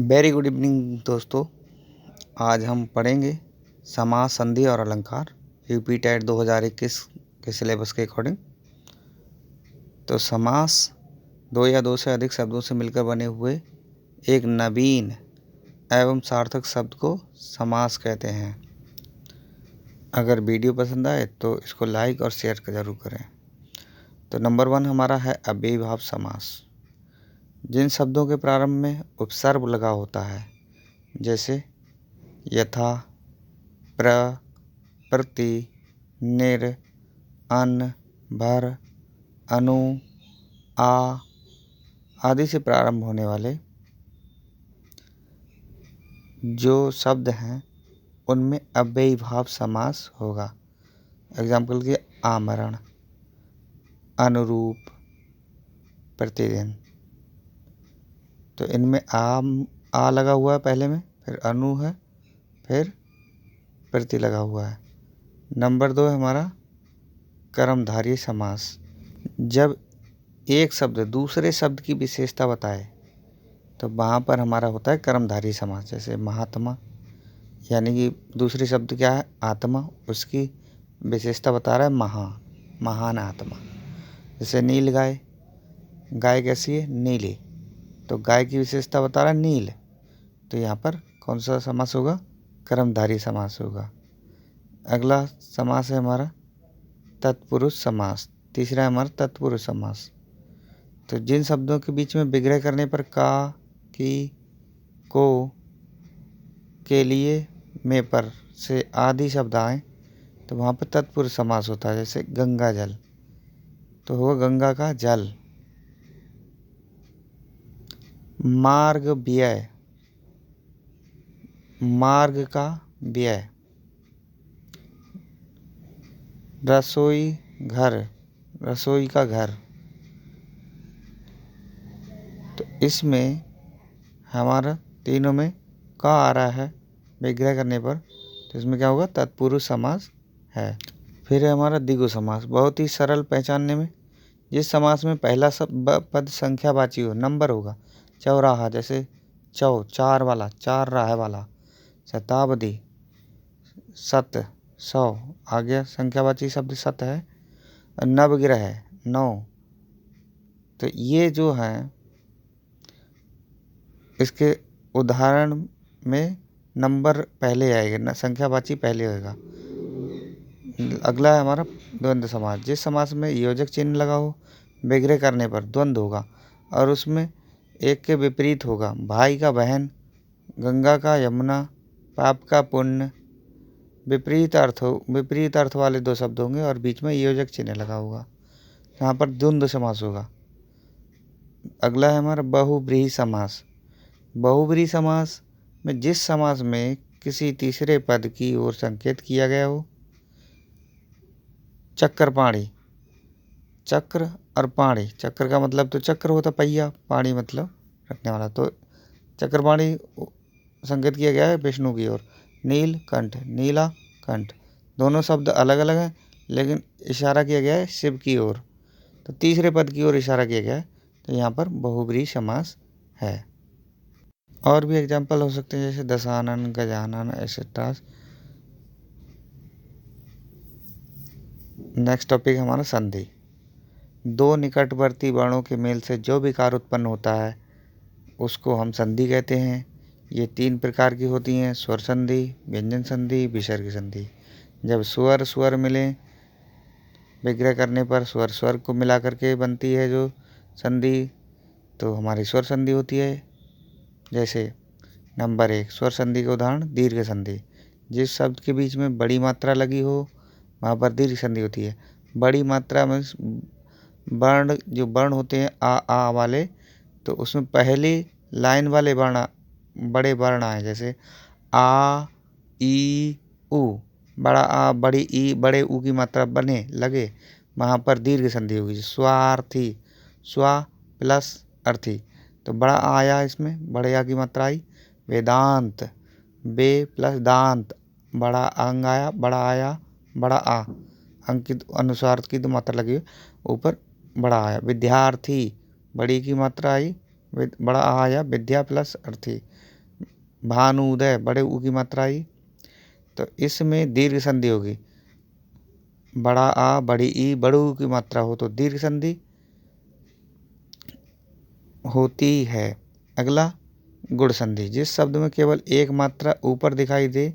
Very good evening दोस्तों। आज हम पढ़ेंगे समास, संधि और अलंकार यूपी टेट 2021 के सिलेबस के अकॉर्डिंग। तो समास दो या दो से अधिक शब्दों से मिलकर बने हुए एक नवीन एवं सार्थक शब्द को समास कहते हैं। अगर वीडियो पसंद आए तो इसको लाइक और शेयर जरूर करें। तो नंबर 1 हमारा है अव्ययीभाव समास। जिन शब्दों के प्रारंभ में उपसर्ग लगा होता है, जैसे यथा, प्र, प्रति, निर, अन, भर, अनु, आ आदि से प्रारंभ होने वाले जो शब्द हैं उनमें अव्ययीभाव समास होगा। एग्जाम्पल के आमरण, अनुरूप, प्रतिदिन। तो इनमें आ लगा हुआ है पहले में, फिर अनु है, फिर प्रति लगा हुआ है। नंबर 2 है हमारा कर्मधारय समास। जब एक शब्द दूसरे शब्द की विशेषता बताए तो वहाँ पर हमारा होता है कर्मधारय समास। जैसे महात्मा, यानी कि दूसरे शब्द क्या है, आत्मा, उसकी विशेषता बता रहा है महान आत्मा। जैसे नील गाय, गाय कैसी है, नीली, तो गाय की विशेषता बता रहा है नील, तो यहाँ पर कौन सा समास होगा, कर्मधारय समास होगा। अगला समास है हमारा तत्पुरुष समास। तीसरा है हमारा तत्पुरुष समास। तो जिन शब्दों के बीच में विग्रह करने पर का, की, को, के लिए, में पर से आदि शब्द आए तो वहाँ पर तत्पुरुष समास होता है। जैसे गंगा जल, तो होगा गंगा का जल। मार्ग व्यय, मार्ग का व्यय। रसोई घर, रसोई का घर। तो इसमें हमारा तीनों में का आ रहा है विग्रह करने पर, तो इसमें क्या होगा, तत्पुरुष समास है। फिर है हमारा द्विगु समास। बहुत ही सरल पहचानने में। जिस समास में पहला पद संख्यावाची हो, नंबर होगा। चौराहा, जैसे चार वाला, चार राह वाला। शताब्दी, सत, 100 आ गया, संख्यावाची शब्द सत है। नवग्रह, 9। तो ये जो है इसके उदाहरण में नंबर पहले आएगा, संख्यावाची पहले होगा। अगला है हमारा द्वंद्व समास। जिस समास में योजक चिन्ह लगा हो, विग्रह करने पर द्वंद्व होगा और उसमें एक के विपरीत होगा। भाई का बहन, गंगा का यमुना, पाप का पुण्य। विपरीत अर्थ वाले दो शब्द होंगे और बीच में योजक चिन्ह लगा होगा, यहाँ पर द्वंद्व समास होगा। अगला है हमारा बहुव्रीहि समास। बहुव्रीहि समास में जिस समास में किसी तीसरे पद की ओर संकेत किया गया हो। चक्रपाणी, चक्र और पाणी, चक्र का मतलब तो चक्र होता पहिया, पाणी मतलब रखने वाला, तो चक्रपाणी संकेत किया गया है विष्णु की ओर। नीलकंठ, नीला कंठ, दोनों शब्द अलग अलग हैं लेकिन इशारा किया गया है शिव की ओर, तो तीसरे पद की ओर इशारा किया गया है, तो यहाँ पर बहुव्रीहि समास है। और भी एग्जाम्पल हो सकते हैं, जैसे Dashanan, Gajanan, etcetera. Next topic हमारा संधि। दो निकटवर्ती वर्णों के मेल से जो विकार उत्पन्न होता है उसको हम संधि कहते हैं। ये 3 प्रकार की होती हैं, स्वर संधि, व्यंजन संधि, विसर्ग संधि। जब स्वर स्वर मिलें विग्रह करने पर, स्वर स्वर को मिला करके बनती है जो संधि, तो हमारी स्वर संधि होती है। जैसे नंबर 1 स्वर संधि के उदाहरण, दीर्घ संधि। जिस शब्द के बीच में बड़ी मात्रा लगी हो वहाँ पर दीर्घ संधि होती है। बड़ी मात्रा में वर्ण, जो वर्ण होते हैं आ वाले, तो उसमें पहली लाइन वाले वर्ण, बड़े वर्ण आए, जैसे आ, ई, उ। बड़ा आ, बड़ी ई, बड़े ऊ की मात्रा बने लगे, वहाँ पर दीर्घ संधि होगी। स्वार्थी, स्वा प्लस अर्थी, तो बड़ा आया, इसमें बड़े आ की मात्रा आई। वेदांत, बे प्लस दांत, बड़ा अंग आया, बड़ा आया, बड़ा आ, अंक की अनुसार की तो मात्रा लगी हुई, ऊपर बड़ा आया। विद्यार्थी, बड़ी की मात्रा आई, बड़ा आ आया, विद्या प्लस अर्थी, भानुदय बड़े ऊ की मात्रा आई, तो इसमें दीर्घ संधि होगी। बड़ा आ बड़ी ई बड़ू ऊ की मात्रा हो तो दीर्घ संधि होती है। अगला गुण संधि, जिस शब्द में केवल एक मात्रा ऊपर दिखाई दे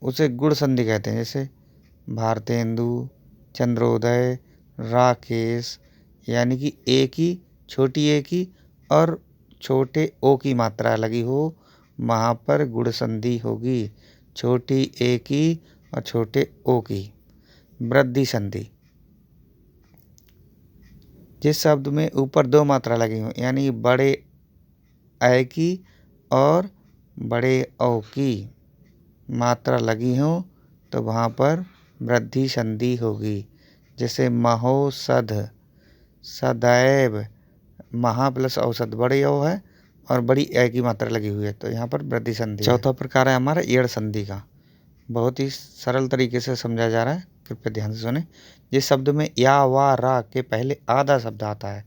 उसे गुण संधि कहते हैं। जैसे भारतेंदु, चंद्रोदय, राकेश, यानी कि एक ही छोटी ए की और छोटे ओ की मात्रा लगी हो, वहाँ पर गुण संधि होगी। छोटी ए की और छोटे ओ की। वृद्धि संधि, जिस शब्द में ऊपर दो मात्रा लगी हो, यानी बड़े ऐ की और बड़े औ की मात्रा लगी हो, तो वहाँ पर वृद्धि संधि होगी। जैसे महोषध, सदैव, महा प्लस औषध बड़े औ है और बड़ी ए की मात्रा लगी हुई है, तो यहाँ पर वृद्धि संधि है। चौथा प्रकार है हमारा एड़ संधि का। बहुत ही सरल तरीके से समझा जा रहा है, कृपया ध्यान से सुने। जिस शब्द में या वा रा के पहले आधा शब्द आता है,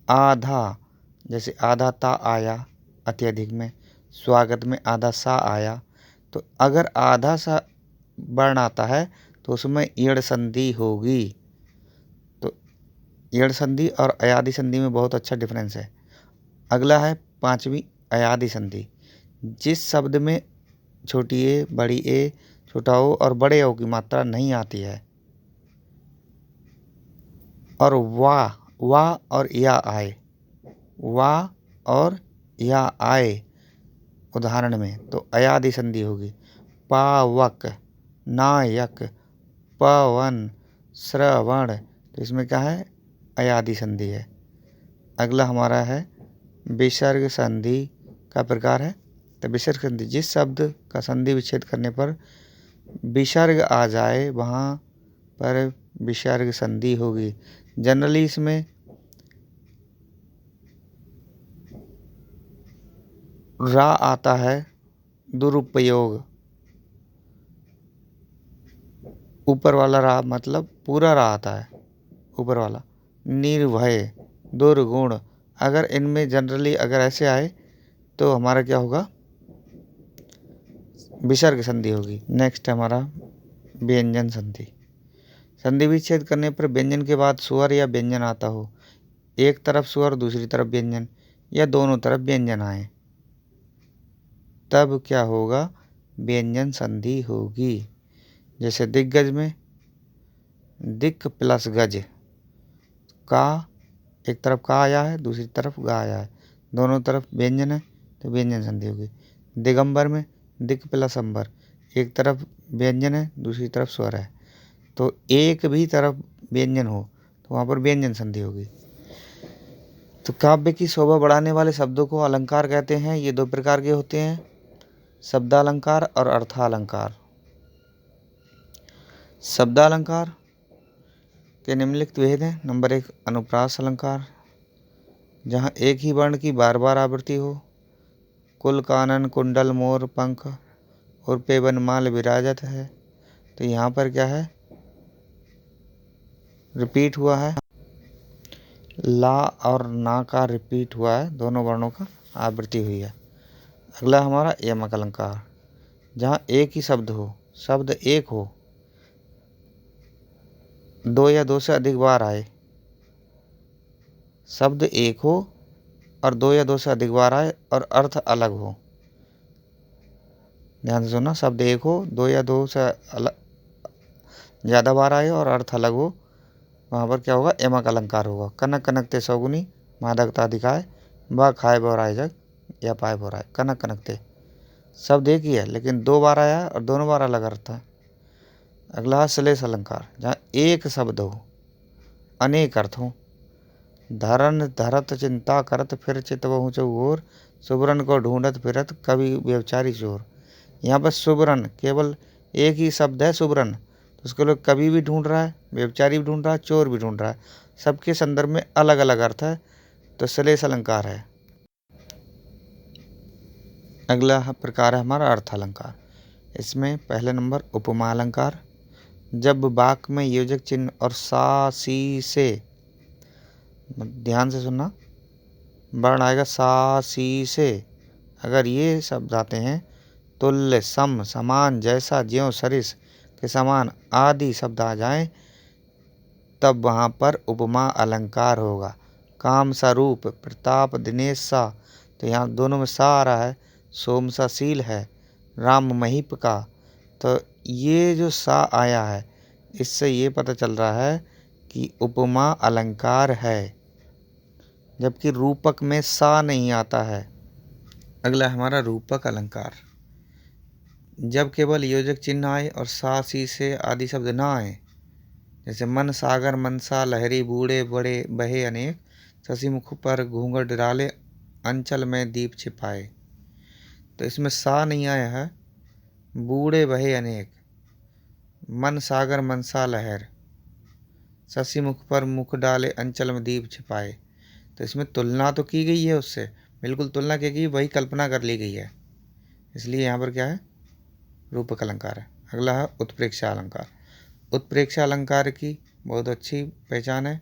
आधा, जैसे आधा ता आया अत्यधिक में, स्वागत में आधा सा आया, तो अगर आधा सा वर्ण आता है तो उसमें एड़ संधि होगी। तो एड़ संधि और अयादि संधि में बहुत अच्छा डिफरेंस है। अगला है पांचवी अयादि संधि, जिस शब्द में छोटी ए, बड़ी ए, छोटा ओ और बड़े ओ की मात्रा नहीं आती है और वाह और या आए, वाह और या आए उदाहरण में, तो अयादि संधि होगी। पावक, नायक, पवन, श्रवण, तो इसमें क्या है, अयादि संधि है। अगला हमारा है विसर्ग संधि का प्रकार है। तो विसर्ग संधि, जिस शब्द का संधि विच्छेद करने पर विसर्ग आ जाए वहाँ पर विसर्ग संधि होगी। जनरली इसमें रा आता है, दुरुपयोग, ऊपर वाला रा मतलब पूरा रा आता है ऊपर वाला। निर्भय, दुर्गुण, अगर इनमें जनरली अगर ऐसे आए तो हमारा क्या होगा, विसर्ग संधि होगी। नेक्स्ट हमारा व्यंजन संधि। संधि विच्छेद करने पर व्यंजन के बाद स्वर या व्यंजन आता हो, एक तरफ स्वर दूसरी तरफ व्यंजन या दोनों तरफ व्यंजन आए, तब क्या होगा, व्यंजन संधि होगी। जैसे दिग्गज में दिक् प्लस गज, का एक तरफ का आया है दूसरी तरफ गा आया है, दोनों तरफ व्यंजन है तो व्यंजन संधि होगी। दिगंबर में दिक् प्लस अंबर, एक तरफ व्यंजन है दूसरी तरफ स्वर है, तो एक भी तरफ व्यंजन हो तो वहाँ पर व्यंजन संधि होगी। तो काव्य की शोभा बढ़ाने वाले शब्दों को अलंकार कहते हैं। ये दो प्रकार के होते हैं, शब्दालंकार और अर्थालंकार। शब्दालंकार के निम्नलिखित भेद हैं। नंबर 1 अनुप्रास अलंकार, जहाँ एक ही वर्ण की बार बार आवृत्ति हो। कुल कानन कुंडल मोर पंख और पे वनमाल विराजत है, तो यहाँ पर क्या है, रिपीट हुआ है। ला और ना का रिपीट हुआ है, दोनों वर्णों का आवृत्ति हुई है। अगला हमारा यमक अलंकार, जहाँ एक ही शब्द हो, शब्द एक हो, दो या दो से अधिक बार आए, शब्द एक हो और दो या दो से अधिक बार आए और अर्थ अलग हो। ध्यान से सुनना, शब्द एक हो, दो या दो से ज़्यादा बार आए और अर्थ अलग हो, वहाँ पर क्या होगा, यमक अलंकार होगा। कनक कनकते सौगुनी मादकता दिखाए, व खाए बोराए जग या पाए बोराए। कनक कनकते शब्द एक ही है लेकिन दो बार आया है और दोनों बार अलग अर्थ है। अगला है श्लेष अलंकार, जहाँ एक शब्द हो अनेक अर्थ हो। धरन धरत चिंता करत फिर चितवहु चौर, सुबरन को ढूंढत फिरत कभी व्यभिचारी चोर। यहाँ पर सुबरन केवल एक ही शब्द है, सुबरन, तो उसको लोग कभी भी ढूंढ रहा है, व्यभिचारी भी ढूंढ रहा है, चोर भी ढूंढ रहा है, सबके संदर्भ में अलग अलग अर्थ है, तो श्लेष अलंकार है। अगला प्रकार है हमारा अर्थ अलंकार। इसमें पहले नंबर उपमा अलंकार, जब वाक्य में योजक चिन्ह और सा सी से, ध्यान से सुनना, वर्ण आएगा सा सी से अगर ये शब्द आते हैं तुल्य, सम, समान, जैसा, ज्यों, सरिस के समान आदि शब्द आ जाएं तब वहाँ पर उपमा अलंकार होगा। काम सा रूप, प्रताप, दिनेश सा, तो यहाँ दोनों में सा आ रहा है। सोम सा शील है, राम महीप का, तो ये जो सा आया है इससे ये पता चल रहा है कि उपमा अलंकार है, जबकि रूपक में सा नहीं आता है। अगला हमारा रूपक अलंकार। जब केवल योजक चिन्ह आए और सा, सी से आदि शब्द ना आए, जैसे मन सागर, मनसा, लहरी, बूढ़े बड़े बहे अनेक, शशि मुख पर घूंघट डाले, अंचल में दीप छिपाए, तो इसमें सा नहीं आया है। बूढ़े बहे अनेक, मन सागर, मनसा, लहर, शशि मुख पर मुख डाले, अंचल में दीप छिपाए, तो इसमें तुलना तो की गई है उससे, बिल्कुल तुलना की गई, वही कल्पना कर ली गई है, इसलिए यहाँ पर क्या है, रूपक अलंकार है। अगला है उत्प्रेक्षा अलंकार। उत्प्रेक्षा अलंकार की बहुत अच्छी पहचान है।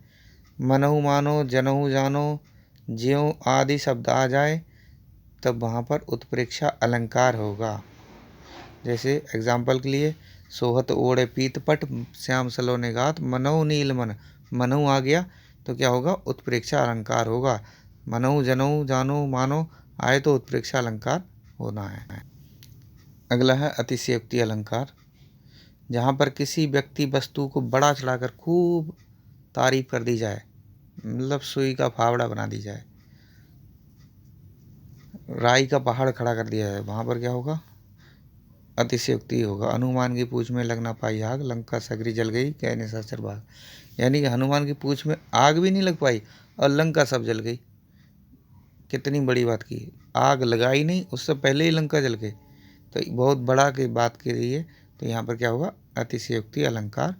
मनहु मानो, जनहु जानो, ज्यों आदि शब्द आ जाए तब वहाँ पर उत्प्रेक्षा अलंकार होगा। जैसे एग्जाम्पल के लिए, सोहत ओढ़े पीतपट, श्याम सलोने गात, मनहु नील मन, मनहु आ गया तो क्या होगा, उत्प्रेक्षा अलंकार होगा। मनहु जनहु जानो मानो आए तो उत्प्रेक्षा अलंकार होना है। अगला है अतिशयोक्ति अलंकार। जहाँ पर किसी व्यक्ति वस्तु को बड़ा चढ़ाकर खूब तारीफ कर दी जाए, मतलब सुई का फावड़ा बना दी जाए, राई का पहाड़ खड़ा कर दिया जाए, वहाँ पर क्या होगा, अतिशयोक्ति होगा। हनुमान की पूंछ में लग ना पाई आग, लंका सगरी जल गई, कहने सचर बाग। यानी कि हनुमान की पूंछ में आग भी नहीं लग पाई और लंका सब जल गई। कितनी बड़ी बात की, आग लगाई नहीं, उससे पहले ही लंका जल गई, तो बहुत बड़ा की बात की रही है, तो यहाँ पर क्या होगा, अतिशयोक्ति अलंकार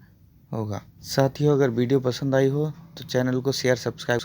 होगा। साथियों, अगर वीडियो पसंद आई हो तो चैनल को शेयर, सब्सक्राइब